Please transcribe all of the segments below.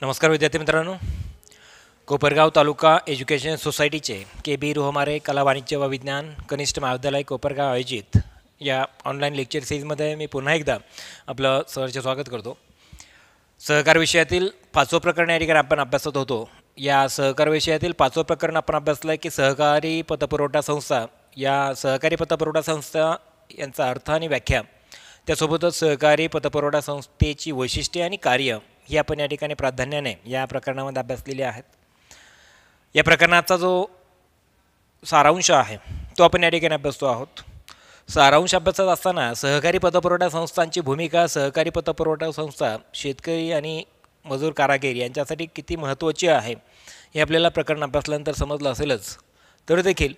नमस्कार विद्यार्थी मित्रांनो, कोपरगाव तालुका एज्युकेशन सोसायटीचे के रोहमारे कला वाणिज्य व विज्ञान कनिष्ठ महाविद्यालय कोपरगाव आयोजित या ऑनलाईन लेक्चर सिरीजमध्ये मी पुन्हा एकदा आपलं सहर्ष स्वागत करतो। सहकार विषयातील 5वं प्रकरण या ठिकाणी आपण अभ्यासत होतो। या सहकार विषयातील 5वं प्रकरण आपण अभ्यासलं की सहकारी पतपुरवठा संस्था। या सहकारी पतपुरवठा संस्था यांचा अर्थ आणि व्याख्या, त्यासोबतच सहकारी पतपुरवठा संस्थेची वैशिष्ट्ये आणि कार्य ही आपण या ठिकाणी प्राधान्याने या प्रकरणामध्ये अभ्यासलेले आहेत। या प्रकरणाचा जो सारांश आहे तो आपण या ठिकाणी अभ्यासतो आहोत। सारांश अभ्यासत असताना सहकारी पतपुरवठा संस्थांची भूमिका, सहकारी पतपुरवठा संस्था शेतकरी आणि मजूर कारागीर यांच्यासाठी किती महत्त्वाची आहे हे आपल्याला प्रकरण अभ्यासल्यानंतर समजलं असेलच। तर देखील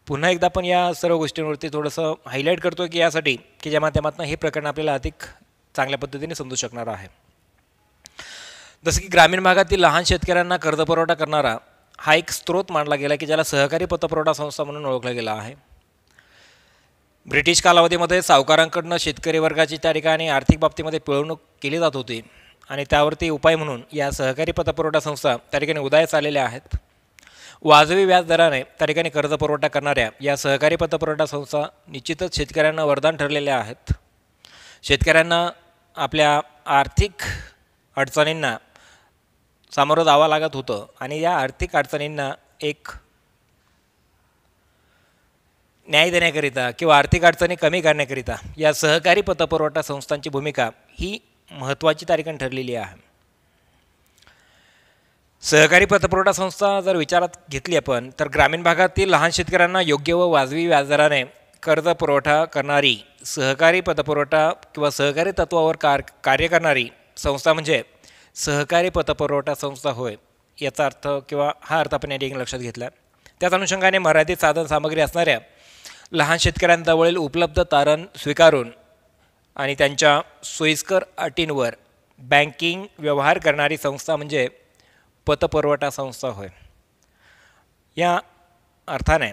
पुन्हा एकदा आपण या सर्व गोष्टींवरती थोडंसं हायलाईट करतो की यासाठी की ज्या माध्यमातून हे प्रकरण आपल्याला अधिक चांगल्या पद्धतीने समजू शकणार आहे। जसं की ग्रामीण भागातील लहान शेतकऱ्यांना कर्जपुरवठा करणारा हा एक स्रोत मानला गेला की ज्याला सहकारी पतपुरवठा संस्था म्हणून ओळखला गेला आहे। ब्रिटिश कालावधीमध्ये सावकारांकडून शेतकरी वर्गाची त्या ठिकाणी आर्थिक बाबतीमध्ये पिळवणूक केली जात होती आणि त्यावरती उपाय म्हणून या सहकारी पतपुरवठा संस्था त्या ठिकाणी उदयास आलेल्या आहेत। वाजवी व्याज दराने त्या ठिकाणी कर्जपुरवठा करणाऱ्या या सहकारी पतपुरवठा संस्था निश्चितच शेतकऱ्यांना वरदान ठरलेल्या आहेत। शेतकऱ्यांना आपल्या आर्थिक अडचणींना सामोरं जावं लागत होतं आणि या आर्थिक अडचणींना एक न्याय देण्याकरिता किंवा आर्थिक अडचणी कमी करण्याकरिता या सहकारी पतपुरवठा संस्थांची भूमिका ही महत्त्वाची त्या ठिकाणी ठरलेली आहे। सहकारी पतपुरवठा संस्था जर विचारात घेतली आपण तर ग्रामीण भागातील लहान शेतकऱ्यांना योग्य व वाजवी व्याजदराने कर्ज पुरवठा करणारी सहकारी पतपुरवठा किंवा सहकारी तत्त्वावर कार्य करणारी संस्था म्हणजे सहकारी पतपुरवठा संस्था होय। याचा अर्थ किंवा हा अर्थ आपण या ठिकाणी लक्षात घेतला। त्याच अनुषंगाने मर्यादित साधन सामग्री असणाऱ्या लहान शेतकऱ्यांजवळील उपलब्ध तारण स्वीकारून आणि त्यांच्या सोयीस्कर अटींवर बँकिंग व्यवहार करणारी संस्था म्हणजे पतपुरवठा संस्था होय। या अर्थाने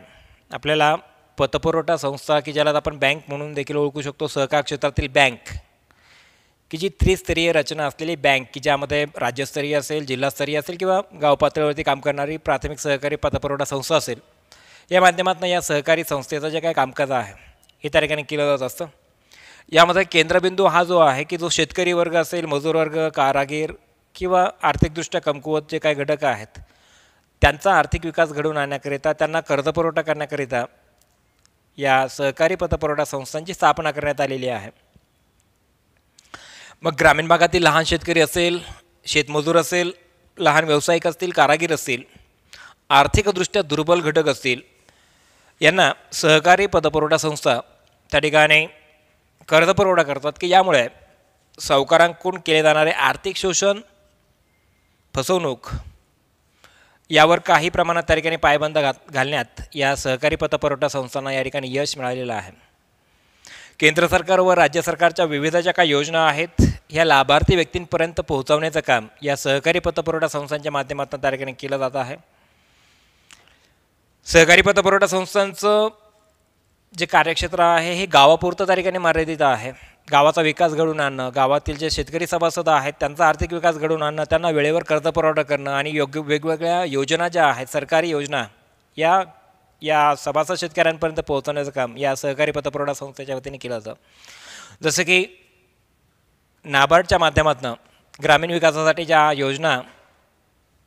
आपल्याला पतपुरवठा संस्था की ज्याला आपण बँक म्हणून देखील ओळखू शकतो, सहकार क्षेत्रातील बँक की जी त्रिस्तरीय रचना असलेली बँक की ज्यामध्ये राज्यस्तरीय असेल, जिल्हास्तरीय असेल किंवा गाव पातळीवरती काम करणारी प्राथमिक सहकारी पतपुरवठा संस्था असेल, या माध्यमातून या सहकारी संस्थेचं जे काही कामकाज आहे हे त्या ठिकाणी केलं जात असतं। यामध्ये केंद्रबिंदू हा जो आहे की जो शेतकरी वर्ग असेल, मजूर वर्ग, कारागीर किंवा आर्थिकदृष्ट्या कमकुवत जे काही घटक आहेत त्यांचा आर्थिक विकास घडवून आणण्याकरिता, त्यांना कर्जपुरवठा करण्याकरिता या सहकारी पतपुरवठा संस्थांची स्थापना करण्यात आलेली आहे। मग ग्रामीण भागातील लहान शेतकरी असेल, शेतमजूर असेल, लहान व्यावसायिक असतील, कारागीर असतील, आर्थिकदृष्ट्या दुर्बल घटक असतील, यांना सहकारी पतपुरवठा संस्था त्या ठिकाणी कर्जपुरवठा करतात की यामुळे सावकारांकडून केले जाणारे आर्थिक शोषण, फसवणूक यावर काही प्रमाणात त्या ठिकाणी पायबंद घालण्यात या सहकारी पतपुरवठा संस्थांना या ठिकाणी यश मिळालेलं आहे। केंद्र सरकार व राज्य सरकारच्या विविध ज्या काही योजना आहेत ह्या लाभार्थी व्यक्तींपर्यंत पोहोचवण्याचं काम या सहकारी पतपुरवठा संस्थांच्या माध्यमातून त्या ठिकाणी केलं जात आहे। सहकारी पतपुरवठा संस्थांचं जे कार्यक्षेत्र आहे हे गावापुरतं त्या ठिकाणी मर्यादित आहे। गावाचा विकास घडवून आणणं, गावातील जे शेतकरी सभासद आहेत त्यांचा आर्थिक विकास घडवून आणणं, त्यांना वेळेवर कर्जपुरवठा करणं आणि योग्य वेगवेगळ्या योजना ज्या आहेत, सरकारी योजना या सभासद शेतकऱ्यांपर्यंत पोहोचवण्याचं काम या सहकारी पतपुरवठा संस्थेच्या वतीने केलं जातं। जसं की नाबार्डच्या माध्यमातून ग्रामीण विकासासाठी ज्या योजना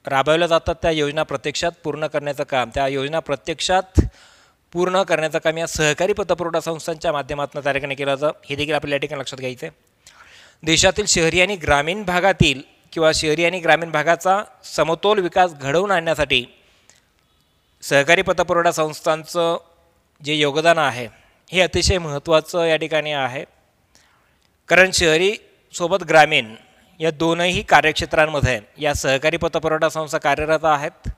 राबवल्या जातात त्या योजना प्रत्यक्षात पूर्ण करण्याचं काम, त्या योजना प्रत्यक्षात पूर्ण करण्याचं काम या सहकारी पतपुरवठा संस्थांच्या माध्यमातून त्या ठिकाणी केलं जातं। हे देखील आपल्याला या ठिकाणी लक्षात घ्यायचं आहे। देशातील शहरी आणि ग्रामीण भागातील किंवा शहरी आणि ग्रामीण भागाचा समतोल विकास घडवून आणण्यासाठी सहकारी पतपुरवठा संस्थांचं जे योगदान आहे हे अतिशय महत्त्वाचं या ठिकाणी आहे। कारण शहरी सोबत ग्रामीण या दोनही कार्यक्षेत्रांमध्ये या सहकारी पतपुरवठा संस्था कार्यरत आहेत।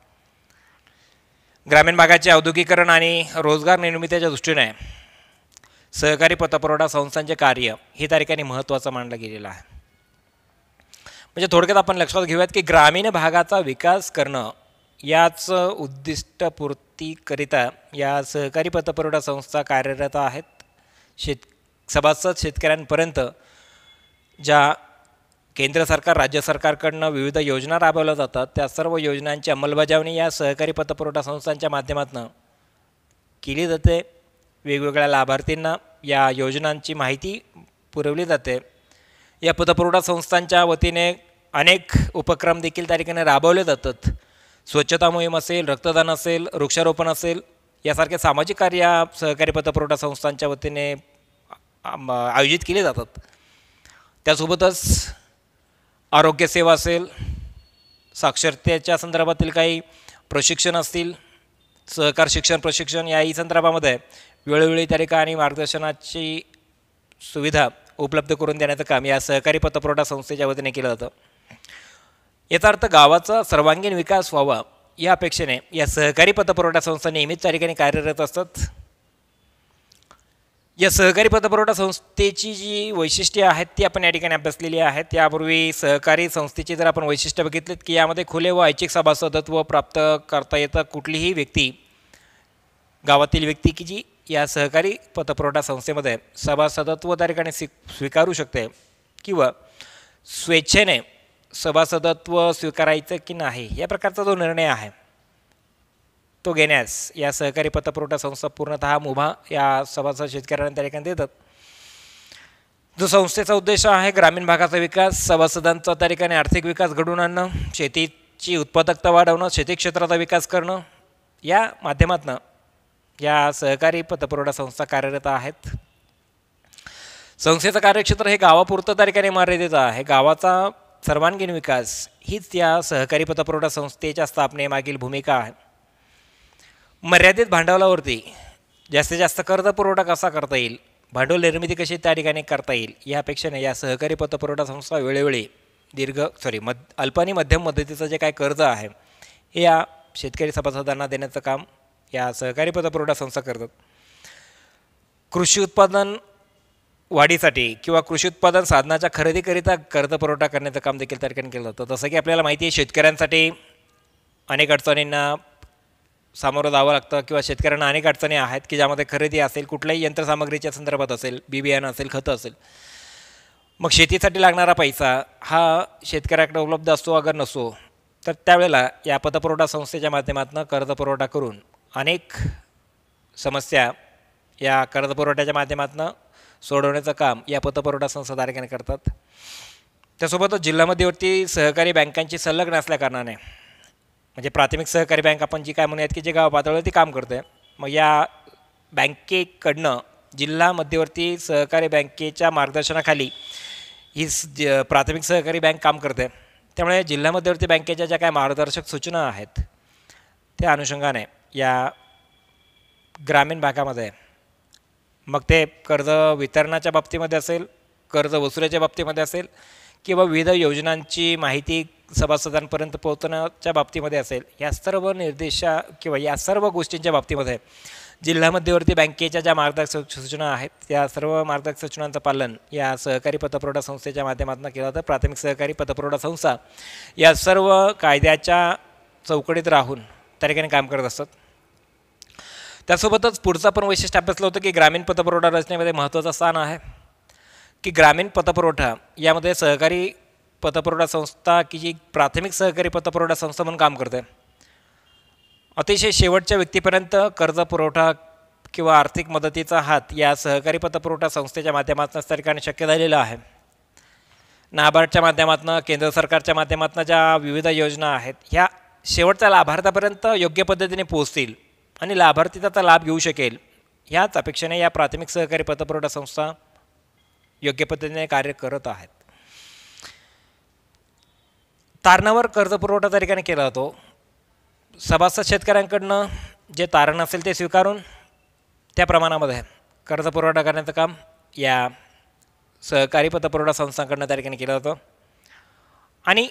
ग्रामीण भागाचे औद्योगिकरण आणि रोजगार निर्मितीच्या दृष्टीने सहकारी पतपुरवठा संस्थांचे कार्य हे त्या ठिकाणी महत्त्वाचं मानलं गेलेलं आहे। म्हणजे थोडक्यात आपण लक्षात घेऊयात की ग्रामीण भागाचा विकास करणं याच उद्दिष्टपूर्तीकरिता या सहकारी पतपुरवठा संस्था कार्यरत आहेत। सभासद शेतकऱ्यांपर्यंत ज्या केंद्र सरकार राज्य सरकारकडनं विविध योजना राबवल्या जातात, त्या सर्व योजनांची अंमलबजावणी या सहकारी पतपुरवठा संस्थांच्या माध्यमातून केली जाते. वेगवेगळ्या लाभार्थींना या योजनांची माहिती पुरवली जाते. या पतपुरवठा संस्थांच्या वतीने अनेक उपक्रम देखील त्या ठिकाणी राबवले जातात. स्वच्छता मोहीम असेल, रक्तदान असेल, वृक्षारोपण असेल, यासारखे सामाजिक कार्य सहकारी पतपुरवठा संस्थांच्या वतीने आयोजित केले जातात. त्यासोबतच आरोग्यसेवा असेल, साक्षरतेच्या संदर्भातील काही प्रशिक्षण असतील, सहकार शिक्षण प्रशिक्षण याही संदर्भामध्ये वेळोवेळी त्या ठिकाणी मार्गदर्शनाची सुविधा उपलब्ध करून देण्याचं काम या सहकारी पतपुरवठा संस्थेच्या वतीने केलं जातं. याचा अर्थ गावाचा सर्वांगीण विकास व्हावा या अपेक्षेने या सहकारी पतपुरवठा संस्था नेहमीच त्या ठिकाणी कार्यरत असतात. या सहकारी पतपुरवठा संस्थेची जी वैशिष्ट्ये आहेत ती आपण या ठिकाणी अभ्यासलेली आहेत. यापूर्वी सहकारी संस्थेची जर आपण वैशिष्ट्य बघितलीत की यामध्ये खुले व ऐच्छिक सभासदत्व प्राप्त करता येतं. कुठलीही व्यक्ती, गावातील व्यक्ती की जी या सहकारी पतपुरवठा संस्थेमध्ये सभासदत्व त्या ठिकाणी स्वीकारू शकते किंवा स्वेच्छेने सभासदत्व स्वीकारायचं की नाही या प्रकारचा जो निर्णय आहे तो घेण्यास या सहकारी पतपुरवठा संस्था पूर्णतः मुभा या सभासद शेतकऱ्यांना त्या ठिकाणी देतात. जो संस्थेचा उद्देश आहे ग्रामीण भागाचा विकास, सभासदांचा त्या ठिकाणी आर्थिक विकास घडवून आणणं, शेतीची उत्पादकता वाढवणं, शेती क्षेत्राचा विकास करणं, या माध्यमातून या सहकारी पतपुरवठा संस्था कार्यरत आहेत. संस्थेचं कार्यक्षेत्र हे गावापुरतं त्या ठिकाणी मर्यादित आहे. गावाचा सर्वांगीण विकास हीच या सहकारी पतपुरवठा संस्थेच्या स्थापनेमागील भूमिका आहे. मर्यादित भांडवलावरती जास्तीत जास्त कर्ज पुरवठा कसा करता येईल, भांडवल निर्मिती कशी त्या ठिकाणी करता येईल या अपेक्षेने या सहकारी पतपुरवठा संस्था वेळोवेळी अल्प आणि मध्यम मुदतीचं जे काय कर्ज आहे हे या शेतकरी सभासदांना देण्याचं काम या सहकारी पतपुरवठा संस्था करतात. कृषी उत्पादन वाढीसाठी किंवा कृषी उत्पादन साधनाच्या खरेदीकरिता कर्ज पुरवठा करण्याचं काम देखील त्या ठिकाणी केलं जातं. जसं की आपल्याला माहिती आहे शेतकऱ्यांसाठी अनेक अडचणींना सामोरं जावं लागतं किंवा शेतकऱ्यांना अनेक अडचणी आहेत की ज्यामध्ये खरेदी असेल, कुठल्याही यंत्रसामग्रीच्या संदर्भात असेल, बियाणं असेल, खतं असेल, मग शेतीसाठी लागणारा पैसा हा शेतकऱ्याकडे उपलब्ध असतो अगर नसो तर त्यावेळेला या पतपुरवठा संस्थेच्या माध्यमातून कर्ज पुरवठा करून अनेक समस्या या कर्ज पुरवठ्याच्या माध्यमातून सोडवण्याचं काम या पतपुरवठा संस्था त्या ठिकाणी करतात. त्यासोबतच जिल्हा मध्यवर्ती सहकारी बँकांची संलग्न असल्याकारणाने म्हणजे प्राथमिक सहकारी बँक आपण जी काय म्हणूयात की जे गाव पातळीवरती काम करते, मग या बँकेकडनं जिल्हा मध्यवर्ती सहकारी बँकेच्या मार्गदर्शनाखाली ही प्राथमिक सहकारी बँक काम करते. त्यामुळे जिल्हा मध्यवर्ती बँकेच्या ज्या काय मार्गदर्शक सूचना आहेत त्या अनुषंगाने या ग्रामीण भागामध्ये मग ते कर्ज वितरणाच्या बाबतीमध्ये असेल, कर्ज वसुलीच्या बाबतीमध्ये असेल किंवा विविध योजनांची माहिती सभासदांपर्यंत पोहोचण्याच्या बाबतीमध्ये असेल, या सर्व किंवा या सर्व गोष्टींच्या बाबतीमध्ये जिल्हा मध्यवर्ती बँकेच्या ज्या मार्गदर्शक सूचना आहेत त्या सर्व मार्गदर्शक सूचनांचं पालन या सहकारी पतपुरवठा संस्थेच्या माध्यमातून केलं जातं. प्राथमिक सहकारी पतपुरवठा संस्था या सर्व कायद्याच्या चौकटीत राहून त्या ठिकाणी काम करत असतात. त्यासोबतच पुढचं पण वैशिष्ट्य अभ्यासलं होतं की ग्रामीण पतपुरवठा रचनेमध्ये महत्त्वाचं स्थान आहे की ग्रामीण पतपुरवठा यामध्ये सहकारी पतपुरवठा संस्था की जी प्राथमिक सहकारी पतपुरवठा संस्था म्हणून काम करते, अतिशय शेवटच्या व्यक्तीपर्यंत कर्ज पुरवठा किंवा आर्थिक मदतीचा हात या सहकारी पतपुरवठा संस्थेच्या माध्यमातून त्या ठिकाणी शक्य झालेला आहे. नाबार्डच्या माध्यमातून, केंद्र सरकारच्या माध्यमातून ज्या विविध योजना आहेत ह्या शेवटच्या लाभार्थ्यापर्यंत योग्य पद्धतीने पोहोचतील आणि लाभार्थी त्याचा लाभ घेऊ शकेल ह्याच अपेक्षेने या प्राथमिक सहकारी पतपुरवठा संस्था योग्य पद्धतीने कार्य करत आहेत. तारणावर कर्ज पुरवठा त्या ठिकाणी केला जातो. सभासद शेतकऱ्यांकडनं जे तारण असेल ते स्वीकारून त्या प्रमाणामध्ये कर्ज पुरवठा करण्याचं काम या सहकारी पतपुरवठा संस्थांकडनं त्या ठिकाणी केलं जातं. आणि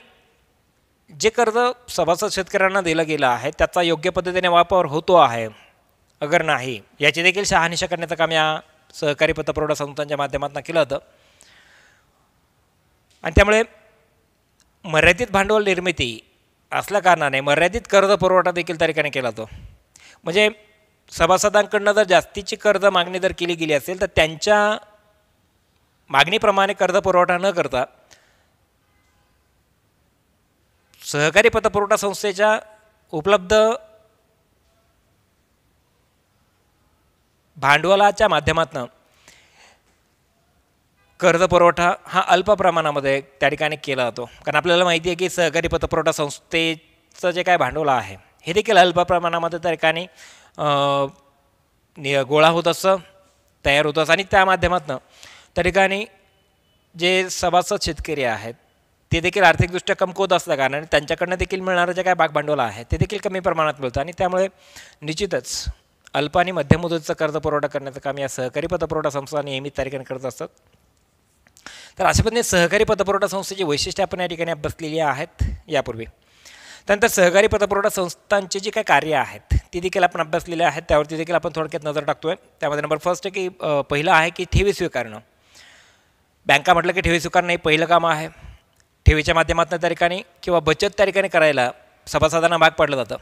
जे कर्ज सभासद शेतकऱ्यांना दिलं गेलं आहे त्याचा योग्य पद्धतीने वापर होतो आहे अगर नाही याची देखील शहानिशा करण्याचं काम या सहकारी पतपुरवठा संस्थांच्या माध्यमातून केलं जातं. आणि त्यामुळे मर्यादित भांडवल निर्मिती असल्याकारणाने मर्यादित कर्ज पुरवठा देखील त्या ठिकाणी केला जातो. म्हणजे सभासदांकडनं जर जास्तीची कर्ज मागणी जर केली गेली असेल तर त्यांच्या मागणीप्रमाणे कर्ज पुरवठा न करता सहकारी पतपुरवठा संस्थेच्या उपलब्ध भांडवलाच्या माध्यमातून कर्ज पुरवठा हा अल्प प्रमाणामध्ये त्या ठिकाणी केला जातो. कारण आपल्याला माहिती आहे की सहकारी पतपुरवठा संस्थेचं जे काय भांडवल आहे हे देखील अल्प प्रमाणामध्ये त्या ठिकाणी गोळा होत असतं, तयार होत असतं आणि त्या माध्यमातून त्या ठिकाणी जे सभासद शेतकरी आहेत ते देखील आर्थिकदृष्ट्या कमकुवत असल्या कारणाने त्यांच्याकडनं देखील मिळणारं जे काय भागभांडवल आहे ते देखील कमी प्रमाणात मिळतं आणि त्यामुळे निश्चितच अल्प आणि मध्यम मुदतीचं कर्ज पुरवठा करण्याचं काम या सहकारी पतपुरवठा संस्था नियमित तारखेने करत असतात. तर अशा पद्धतीने सहकारी पतपुरवठा संस्थेची वैशिष्ट्ये आपण या ठिकाणी अभ्यासलेली आहेत यापूर्वी. त्यानंतर सहकारी पतपुरवठा संस्थांची जी काही कार्य आहेत ती देखील आपण अभ्यासलेली आहेत, त्यावरती देखील आपण थोडक्यात नजर टाकतोय. त्यामध्ये नंबर फर्स्ट आहे की पहिलं आहे की ठेवी स्वीकारणं. बँका म्हटलं की ठेवी स्वीकारणं हे पहिलं काम आहे. ठेवीच्या माध्यमातून त्या ठिकाणी किंवा बचत त्या ठिकाणी करायला सभासदांना भाग पाडलं जातं.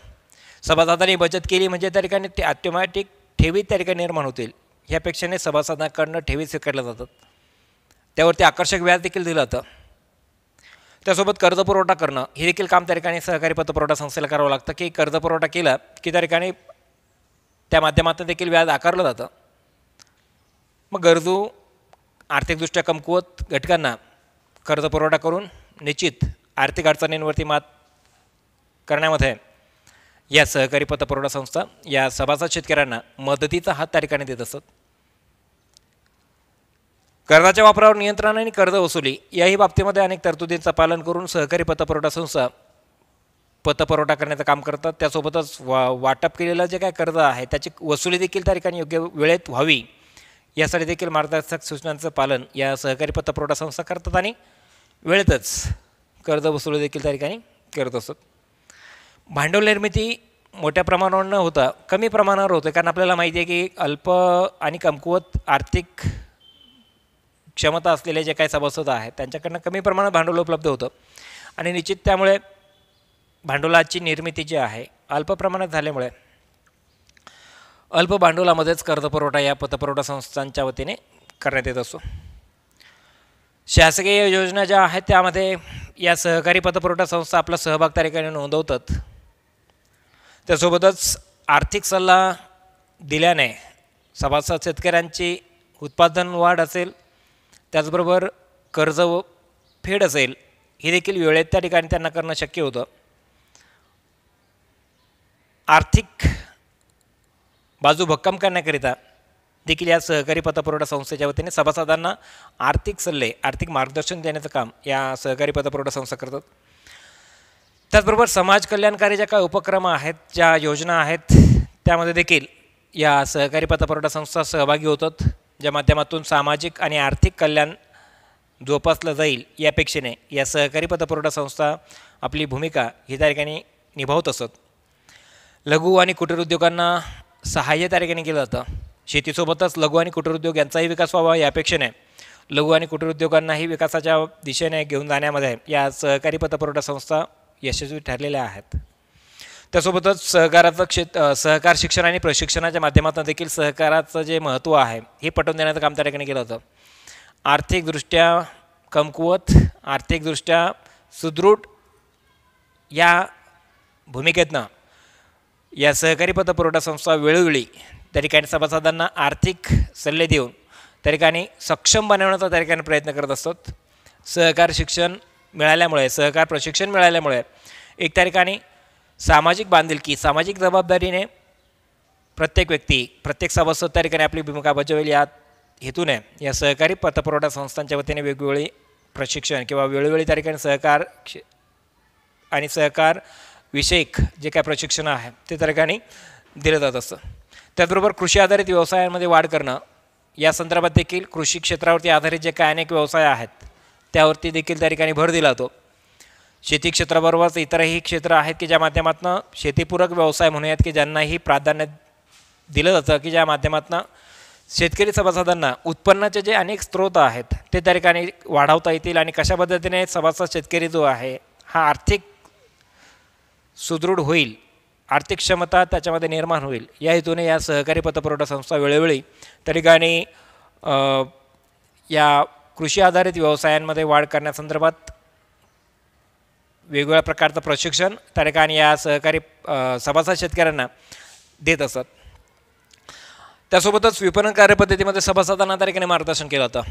सभासदांनी बचत केली म्हणजे त्या ठिकाणी ते ऑटोमॅटिक ठेवी त्या ठिकाणी निर्माण होतील ह्यापेक्षाने सभासदांकडनं ठेवी स्वीकारल्या जातात, त्यावरती आकर्षक व्याज देखील दिलं जातं. त्यासोबत कर्ज पुरवठा करणं हे देखील काम त्या ठिकाणी सहकारी पतपुरवठा संस्थेला करावं लागतं की कर्ज पुरवठा केला की त्या ठिकाणी त्या माध्यमातून देखील व्याज आकारलं जातं. मग गरजू आर्थिकदृष्ट्या कमकुवत घटकांना कर्ज पुरवठा करून निश्चित आर्थिक अडचणींवरती मात करण्यामध्ये या सहकारी पतपुरवठा संस्था या सभासद शेतकऱ्यांना मदतीचा हात त्या ठिकाणी देत असतात. कर्जाच्या वापरावर नियंत्रण आणि कर्ज वसुली याही बाबतीमध्ये अनेक तरतुदींचं पालन करून सहकारी पतपुरवठा संस्था पतपुरवठा करण्याचं काम करतात. त्यासोबतच वाटप केलेलं जे काय कर्ज आहे त्याची वसुली देखील त्या ठिकाणी योग्य वेळेत व्हावी यासाठी देखील मार्गदर्शक सूचनांचं पालन या सहकारी पतपुरवठा संस्था करतात आणि वेळेतच कर्ज वसुली देखील त्या ठिकाणी करत असतात. भांडवल निर्मिती मोठ्या प्रमाणावर न होता कमी प्रमाणावर होते, कारण आपल्याला माहिती आहे की अल्प आणि कमकुवत आर्थिक क्षमता असलेले जे काही सभासद आहेत त्यांच्याकडनं कमी प्रमाणात भांडवल उपलब्ध होतं आणि निश्चित त्यामुळे भांडवलाची निर्मिती जी आहे अल्प प्रमाणात झाल्यामुळे अल्प भांडवलामध्येच कर्जपुरवठा या पतपुरवठा संस्थांच्या वतीने करण्यात येत असतो. शासकीय योजना ज्या आहेत त्यामध्ये या सहकारी पतपुरवठा संस्था आपला सहभाग त्या ठिकाणी नोंदवतात. त्यासोबतच आर्थिक सल्ला दिल्याने सभासद शेतकऱ्यांची उत्पादन वाढ असेल, त्याचबरोबर कर्ज फेड असेल हे देखील वेळेत त्या ठिकाणी त्यांना करणं शक्य होतं. आर्थिक बाजू भक्कम करण्याकरिता देखील या सहकारी पतपुरवठा संस्थेच्या वतीने सभासदांना आर्थिक सल्ले आर्थिक मार्गदर्शन देण्याचं काम या सहकारी पतपुरवठा संस्था करतात. त्याचबरोबर समाज कल्याणकारी ज्या काही उपक्रम आहेत, ज्या योजना आहेत त्यामध्ये देखील या सहकारी पतपुरवठा संस्था सहभागी होतात, ज्या माध्यमातून सामाजिक आणि आर्थिक कल्याण जोपासलं जाईल यापेक्षेने या सहकारी पतपुरवठा संस्था आपली भूमिका ही त्या ठिकाणी निभावत असत. लघु आणि कुटीर उद्योगांना सहाय्य त्या ठिकाणी केलं जातं. शेतीसोबतच लघु आणि कुटीर उद्योग यांचाही विकास व्हावा यापेक्षेने लघु आणि कुटीर उद्योगांनाही विकासाच्या दिशेने घेऊन जाण्यामध्ये या सहकारी पतपुरवठा संस्था यशस्वी ठरलेल्या आहेत. त्यासोबतच सहकार शिक्षण आणि प्रशिक्षणाच्या माध्यमातून देखील सहकाराचं जे महत्त्व आहे हे पटवून देण्याचं काम त्या ठिकाणी केलं होतं. आर्थिकदृष्ट्या कमकुवत आर्थिकदृष्ट्या सुदृढ या भूमिकेतनं या सहकारी पतपुरवठा संस्था वेळोवेळी त्या ठिकाणी सभासदांना आर्थिक सल्ले देऊन त्या ठिकाणी सक्षम बनवण्याचा त्या ठिकाणी प्रयत्न करत असतात. सहकार शिक्षण मिळाल्यामुळे सहकार प्रशिक्षण मिळाल्यामुळे एक त्या ठिकाणी सामाजिक बांधिलकी सामाजिक जबाबदारीने प्रत्येक व्यक्ती प्रत्येक सभासद त्या ठिकाणी आपली भूमिका बजावेल या हेतूने या सहकारी पतपुरवठा संस्थांच्या वतीने वेगवेगळी प्रशिक्षण किंवा वेळोवेळी त्या ठिकाणी सहकार आणि सहकार विषयक जे काय प्रशिक्षण आहे ते त्या ठिकाणी दिलं जात असतं. त्याचबरोबर कृषी आधारित व्यवसायांमध्ये वाढ करणं या संदर्भात देखील कृषी क्षेत्रावरती आधारित जे काय अनेक व्यवसाय आहेत त्यावरती देखील त्या ठिकाणी भर दिला जातो. शेती क्षेत्राबरोबरच इतरही क्षेत्र आहेत की ज्या माध्यमातून शेतीपूरक व्यवसाय म्हणूयात की ज्यांनाही प्राधान्य दिलं जातं, की ज्या माध्यमातून शेतकरी सभासदांना उत्पन्नाचे जे अनेक स्रोत आहेत ते त्या ठिकाणी वाढवता येतील आणि कशा पद्धतीने सभासद शेतकरी जो आहे हा आर्थिक सुदृढ होईल, आर्थिक क्षमता त्याच्यामध्ये निर्माण होईल या हेतूने या सहकारी पतपुरवठा संस्था वेळोवेळी त्या ठिकाणी या कृषी आधारित व्यवसायांमध्ये वाढ करण्यासंदर्भात वेगवेगळ्या प्रकारचं प्रशिक्षण त्या ठिकाणी या सहकारी सभासद शेतकऱ्यांना देत असत. त्यासोबतच विपणन कार्यपद्धतीमध्ये सभासदांना त्या ठिकाणी मार्गदर्शन केलं जातं.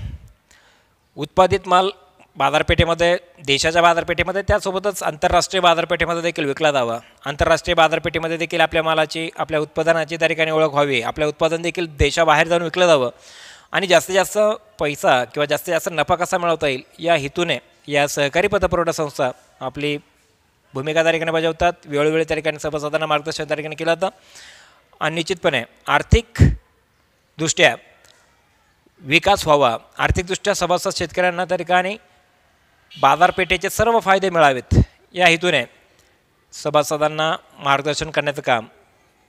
उत्पादित माल बाजारपेठेमध्ये, देशाच्या बाजारपेठेमध्ये, त्यासोबतच आंतरराष्ट्रीय बाजारपेठेमध्ये देखील विकला जावा. आंतरराष्ट्रीय बाजारपेठेमध्ये देखील आपल्या मालाची, आपल्या उत्पादनाची त्या ठिकाणी ओळख व्हावी. आपल्या उत्पादन देखील देशाबाहेर जाऊन विकलं जावं आणि जास्तीत जास्त पैसा किंवा जास्तीत जास्त नफा कसा मिळवता येईल या हेतूने या सहकारी पतपुरवठा संस्था आपली भूमिका त्या ठिकाणी बजावतात. वेळोवेळी त्या ठिकाणी सभासदांना मार्गदर्शन त्या ठिकाणी केलं जातं आणि निश्चितपणे आर्थिकदृष्ट्या विकास व्हावा, आर्थिकदृष्ट्या सभासद शेतकऱ्यांना त्या ठिकाणी बाजारपेठेचे सर्व फायदे मिळावेत या हेतूने सभासदांना मार्गदर्शन करण्याचं काम,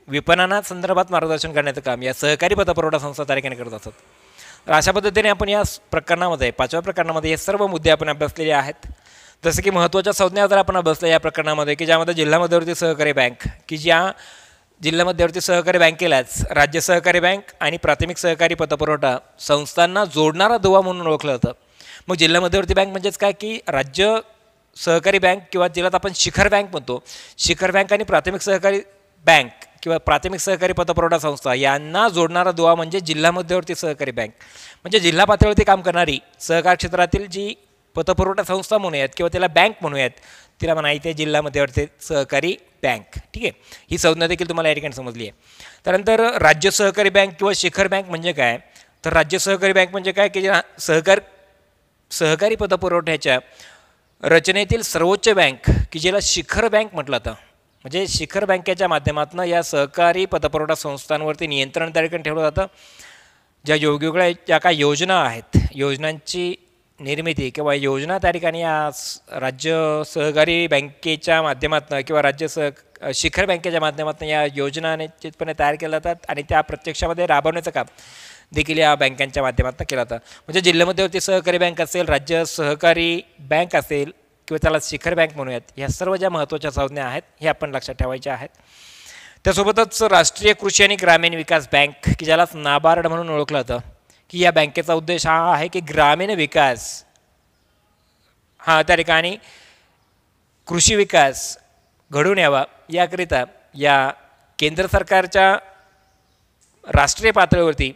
विपणनासंदर्भात मार्गदर्शन करण्याचं काम या सहकारी पतपुरवठा संस्था त्या ठिकाणी करत असतात. तर अशा पद्धतीने आपण या प्रकरणामध्ये, 5व्या प्रकरणामध्ये हे सर्व मुद्दे आपण अभ्यासलेले आहेत. जसं की महत्त्वाच्या संज्ञा जर आपण अभ्यासल्या या प्रकरणामध्ये, की ज्यामध्ये जिल्हा मध्यवर्ती सहकारी बँक, की ज्या जिल्हा मध्यवर्ती सहकारी बँकेलाच राज्य सहकारी बँक आणि प्राथमिक सहकारी पतपुरवठा संस्थांना जोडणारा दुवा म्हणून ओळखलं जातं. मग जिल्हा मध्यवर्ती बँक म्हणजेच काय, की राज्य सहकारी बँक किंवा जिल्ह्यात आपण शिखर बँक म्हणतो. शिखर बँक आणि प्राथमिक सहकारी बँक किंवा प्राथमिक सहकारी पतपुरवठा संस्था यांना जोडणारा दुवा म्हणजे जिल्हा मध्यवर्ती सहकारी बँक. म्हणजे जिल्हा पातळीवरती काम करणारी सहकार क्षेत्रातील जी पतपुरवठा संस्था म्हणूयात किंवा त्याला बँक म्हणूयात, तिला म्हणायचं आहे जिल्हा मध्यवर्ती सहकारी बँक. ठीक आहे, ही संज्ञा देखील तुम्हाला या ठिकाणी समजली आहे. त्यानंतर राज्य सहकारी बँक किंवा शिखर बँक म्हणजे काय, तर राज्य सहकारी बँक म्हणजे काय, की सहकारी पतपुरवठ्याच्या रचनेतील सर्वोच्च बँक, की ज्याला शिखर बँक म्हटलं जातं. म्हणजे शिखर बँकेच्या माध्यमातून या सहकारी पतपुरवठा संस्थांवरती नियंत्रण त्या ठिकाणी ठेवलं जातं. ज्या वेगवेगळ्या ज्या काय योजना आहेत, योजनांची निर्मिती किंवा योजना त्या ठिकाणी या राज्य सहकारी बँकेच्या माध्यमातून किंवा शिखर बँकेच्या माध्यमातून या योजना निश्चितपणे तयार केल्या जातात आणि त्या प्रत्यक्षामध्ये राबवण्याचं काम देखील या बँकांच्या माध्यमातून केलं जातं. म्हणजे जिल्हा मध्यवर्ती सहकारी बँक असेल, राज्य सहकारी बँक असेल किंवा त्याला शिखर बँक म्हणूयात, ह्या सर्व ज्या महत्त्वाच्या संज्ञा आहेत हे आपण लक्षात ठेवायच्या आहेत. त्यासोबतच राष्ट्रीय कृषी आणि ग्रामीण विकास बँक, की ज्याला नाबार्ड म्हणून ओळखलं जातं, की या बँकेचा उद्देश हा आहे की ग्रामीण विकास हा त्या ठिकाणी कृषी विकास घडून यावा याकरिता या केंद्र सरकारच्या राष्ट्रीय पातळीवरती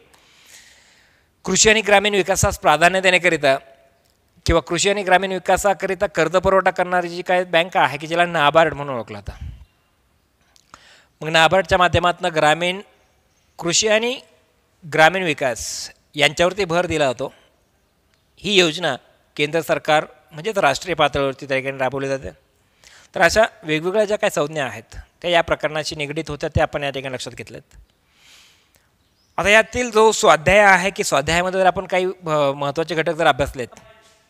कृषी आणि ग्रामीण विकासास प्राधान्य देण्याकरिता किंवा कृषी आणि ग्रामीण विकासाकरिता कर्जपुरवठा करणारी जी काय बँक आहे, की ज्याला नाबार्ड म्हणून ओळखलं जातं. मग नाबार्डच्या माध्यमातून ग्रामीण कृषी आणि ग्रामीण विकास यांच्यावरती भर दिला जातो. ही योजना केंद्र सरकार म्हणजेच राष्ट्रीय पातळीवरती त्या ठिकाणी राबवली जाते. तर अशा वेगवेगळ्या ज्या काही संज्ञा आहेत त्या या प्रकरणाशी निगडीत होत्या, ते आपण या ठिकाणी लक्षात घेतलेत. आता यातील जो स्वाध्याय आहे, की स्वाध्यायामध्ये जर आपण काही महत्त्वाचे घटक जर अभ्यासलेत,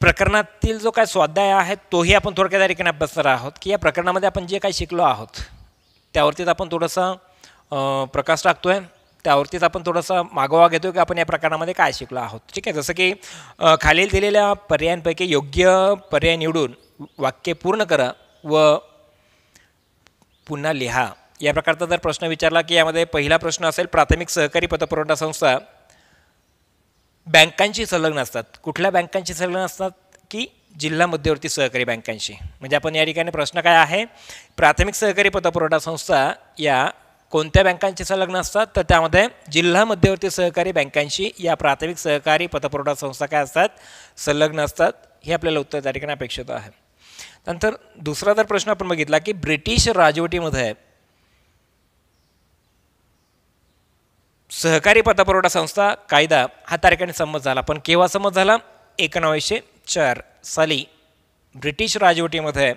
प्रकरणातील जो काय स्वाध्याय आहे तोही आपण थोडक्यात या ठिकाणी अभ्यासणार आहोत, की या प्रकरणामध्ये आपण जे काही शिकलो आहोत त्यावरतीच आपण थोडंसं प्रकाश टाकतो आहे, त्यावरतीच आपण थोडंसं मागोवा घेतो की आपण या प्रकरणामध्ये काय शिकलो आहोत. ठीक आहे, जसं की खालील दिलेल्या पर्यायांपैकी योग्य पर्याय निवडून वाक्य पूर्ण करा व पुन्हा लिहा. या प्रकारचा जर प्रश्न विचारला, की यामध्ये पहिला प्रश्न असेल, प्राथमिक सहकारी पतपुरवठा संस्था बँकांशी संलग्न असतात. कुठल्या बँकांशी संलग्न असतात, की जिल्हा मध्यवर्ती सहकारी बँकांशी. म्हणजे आपण या ठिकाणी प्रश्न काय आहे, प्राथमिक सहकारी पतपुरवठा संस्था या कोणत्या बँकांशी संलग्न असतात, तर त्यामध्ये जिल्हा मध्यवर्ती सहकारी बँकांशी या प्राथमिक सहकारी पतपुरवठा संस्था काय असतात, संलग्न असतात. हे आपल्याला उत्तर त्या ठिकाणी अपेक्षित आहे. नंतर दुसरा जर प्रश्न आपण बघितला, की ब्रिटिश राजवटीमध्ये सहकारी पतपुरवठा संस्था कायदा हा त्या ठिकाणी संमत झाला, पण केव्हा संमत झाला, 1904 साली ब्रिटिश राजवटीमध्ये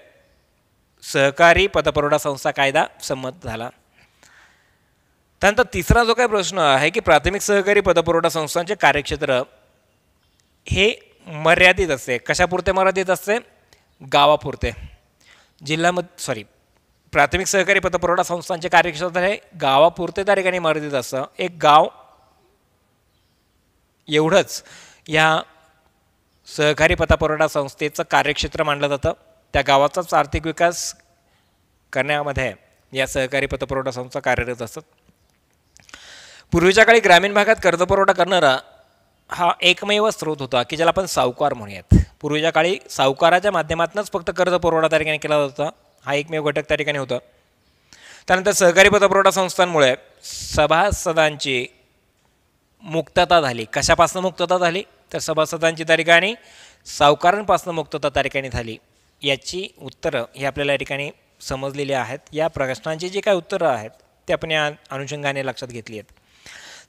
सहकारी पतपुरवठा संस्था कायदा संमत झाला. त्यानंतर तिसरा जो काही प्रश्न आहे, की प्राथमिक सहकारी पतपुरवठा संस्थांचे कार्यक्षेत्र हे मर्यादित असते. कशापुरते मर्यादित असते, गावापुरते. प्राथमिक सहकारी पतपुरवठा संस्थांचे कार्यक्षेत्र हे गावापुरते त्या ठिकाणी मर्यादित असतं. एक गाव एवढंच या सहकारी पतपुरवठा संस्थेचं कार्यक्षेत्र मानलं जातं. त्या गावाचाच आर्थिक विकास करण्यामध्ये या सहकारी पतपुरवठा संस्था कार्यरत असतात. पूर्वीच्या काळी ग्रामीण भागात कर्जपुरवठा करणारा हा एकमेव स्रोत होता की ज्याला आपण सावकार म्हणूयात. पूर्वीच्या काळी सावकाराच्या माध्यमातूनच फक्त कर्ज पुरवठा त्या ठिकाणी केला होता. हा एकमेव घटक त्या ठिकाणी होता. त्यानंतर सहकारी पतपुरवठा संस्थांमुळे सभासदांची मुक्तता झाली. कशापासून मुक्तता झाली? तर सभासदांची त्या ठिकाणी सावकारांपासून मुक्तता त्या ठिकाणी झाली. याची उत्तरं ही आपल्याला या ठिकाणी समजलेली आहेत. या प्रश्नांची जी काही उत्तरं आहेत ते आपण या अनुषंगाने लक्षात घेतली आहेत.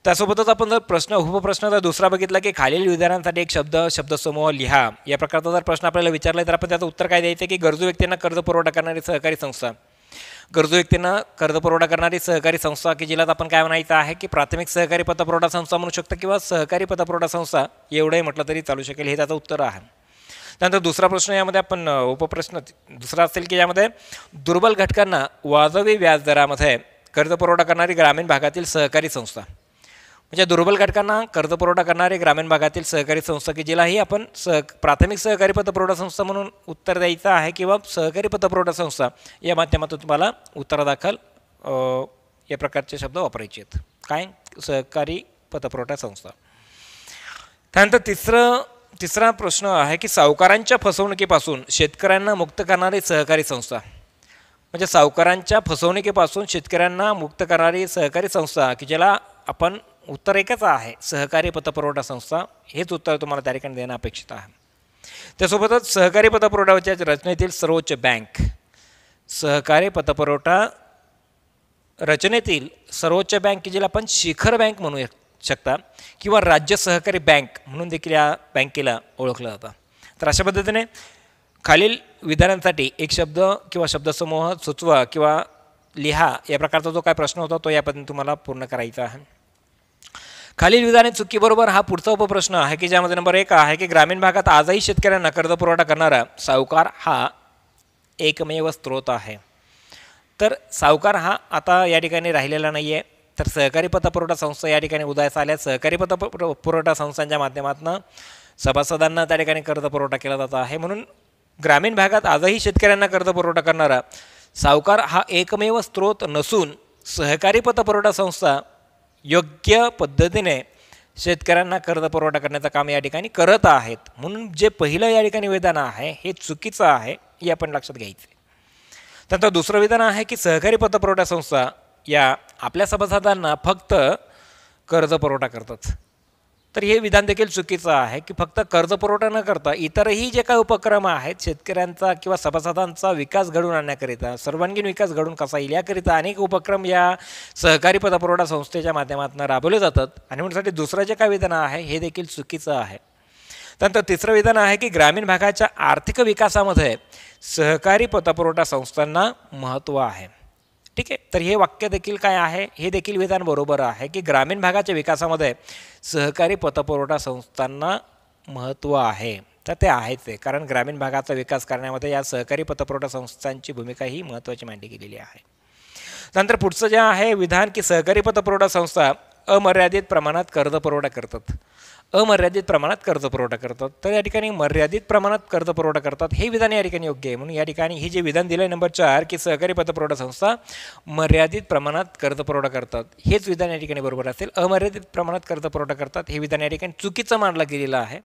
त्यासोबतच आपण जर उपप्रश्न जर दुसरा बघितला की खालील विधानांसाठी एक शब्दसमूह लिहा या प्रकारचा जर प्रश्न आपल्याला विचारला तर आपण त्याचं उत्तर काय द्यायचं की गरजू व्यक्तींना कर्ज पुरवठा करणारी सहकारी संस्था. गरजू व्यक्तींना कर्ज पुरवठा करणारी सहकारी संस्था की जिला आपण काय म्हणायचं आहे की प्राथमिक सहकारी पतपुरवठा संस्था म्हणू शकतो किंवा सहकारी पतपुरवठा संस्था एवढंही म्हटलं तरी चालू शकेल. हे त्याचं उत्तर आहे. त्यानंतर दुसरा प्रश्न यामध्ये आपण उपप्रश्न दुसरा असेल की यामध्ये दुर्बल घटकांना वाजवी व्याजदरामध्ये कर्ज पुरवठा करणारी ग्रामीण भागातील सहकारी संस्था. म्हणजे दुर्बल घटकांना कर्ज पुरवठा करणारी ग्रामीण भागातील सहकारी संस्था की जिलाही आपण प्राथमिक सहकारी पतपुरवठा संस्था म्हणून उत्तर द्यायचं आहे किंवा सहकारी पतपुरवठा संस्था या माध्यमातून तुम्हाला उत्तरादाखल या प्रकारचे शब्द वापरायचे आहेत. काय? सहकारी पतपुरवठा संस्था. त्यानंतर तिसरा प्रश्न आहे की सावकारांच्या फसवणुकीपासून शेतकऱ्यांना मुक्त करणारी सहकारी संस्था. म्हणजे सावकारांच्या फसवणुकीपासून शेतकऱ्यांना मुक्त करणारी सहकारी संस्था की ज्याला आपण उत्तर एकच आहे सहकारी पतपुरवठा संस्था. हेच उत्तर तुम्हाला त्या ठिकाणी देणं अपेक्षित आहे. त्यासोबतच सहकारी पतपुरवठ्याच्या रचनेतील सर्वोच्च बँक. सहकारी पतपुरवठा रचनेतील सर्वोच्च बँक की जिला आपण शिखर बँक म्हणू शकता किंवा राज्य सहकारी बँक म्हणून देखील या बँकेला ओळखलं जातं. तर अशा पद्धतीने खालील विधानांसाठी एक शब्द किंवा शब्दसमूह सुचवा किंवा लिहा या प्रकारचा जो काय प्रश्न होता तो या पद्धतीने तुम्हाला पूर्ण करायचा आहे. खालील विधाने चुकीबरोबर हा पुढचा उपप्रश्न आहे की ज्यामध्ये नंबर 1 आहे की ग्रामीण भागात आजही शेतकऱ्यांना कर्ज पुरवठा करणारा सावकार हा एकमेव स्रोत आहे. तर सावकार हा आता या ठिकाणी राहिलेला नाही आहे. तर सहकारी पतपुरवठा संस्था या ठिकाणी उदयास आल्या. सहकारी पतपुरवठा संस्थांच्या माध्यमातून सभासदांना त्या ठिकाणी कर्ज पुरवठा केला जात आहे. म्हणून ग्रामीण भागात आजही शेतकऱ्यांना कर्ज पुरवठा करणारा सावकार हा एकमेव स्रोत नसून सहकारी पतपुरवठा संस्था योग्य पद्धतीने शेतकऱ्यांना कर्ज पुरवठा करण्याचं काम या ठिकाणी करत आहेत. म्हणून जे पहिलं या ठिकाणी विधान आहे हे चुकीचं आहे हे आपण लक्षात घ्यायचं. त्यानंतर दुसरं विधान आहे की सहकारी पतपुरवठा संस्था या आपल्या सभासदांना फक्त कर्ज पुरवठा करतात. तर हे विधान देखील चुकीचं आहे की फक्त कर्ज पुरवठा न करता इतरही जे काही उपक्रम आहेत शेतकऱ्यांचा किंवा सभासदांचा विकास घडवून आणण्याकरिता सर्वांगीण विकास घडून कसा येईल याकरिता अनेक उपक्रम या सहकारी पतपुरवठा संस्थेच्या माध्यमातून राबवले जातात. आणि म्हणून दुसरं जे काही विधान आहे हे देखील चुकीचं आहे. त्यानंतर तिसरं विधान आहे की ग्रामीण भागाच्या आर्थिक विकासामध्ये सहकारी पतपुरवठा संस्थांना महत्त्व आहे. ठीक आहे. तर हे वाक्य देखील काय आहे हे देखील विधान बरोबर आहे की ग्रामीण भागाच्या विकासामध्ये सहकारी पतपुरवठा संस्थांना महत्त्व आहे. तर ते आहेच आहे कारण ग्रामीण भागाचा विकास करण्यामध्ये या सहकारी पतपुरवठा संस्थांची भूमिका ही महत्त्वाची मांडली गेलेली आहे. त्यानंतर पुढचं जे आहे विधान की सहकारी पतपुरवठा संस्था अमर्यादित प्रमाणात कर्ज पुरवठा करतात. अमर्यादित प्रमाणात कर्ज पुरवठा करतात. तर या ठिकाणी मर्यादित प्रमाणात कर्ज पुरवठा करतात हे विधान या ठिकाणी योग्य आहे. म्हणून या ठिकाणी हे जे विधान दिलं आहे नंबर 4 की सहकारी पतपुरवठा संस्था मर्यादित प्रमाणात कर्ज पुरवठा करतात हेच विधान या ठिकाणी बरोबर असेल. अमर्यादित प्रमाणात कर्ज पुरवठा करतात हे विधान या ठिकाणी चुकीचं मानलं गेलेलं आहे.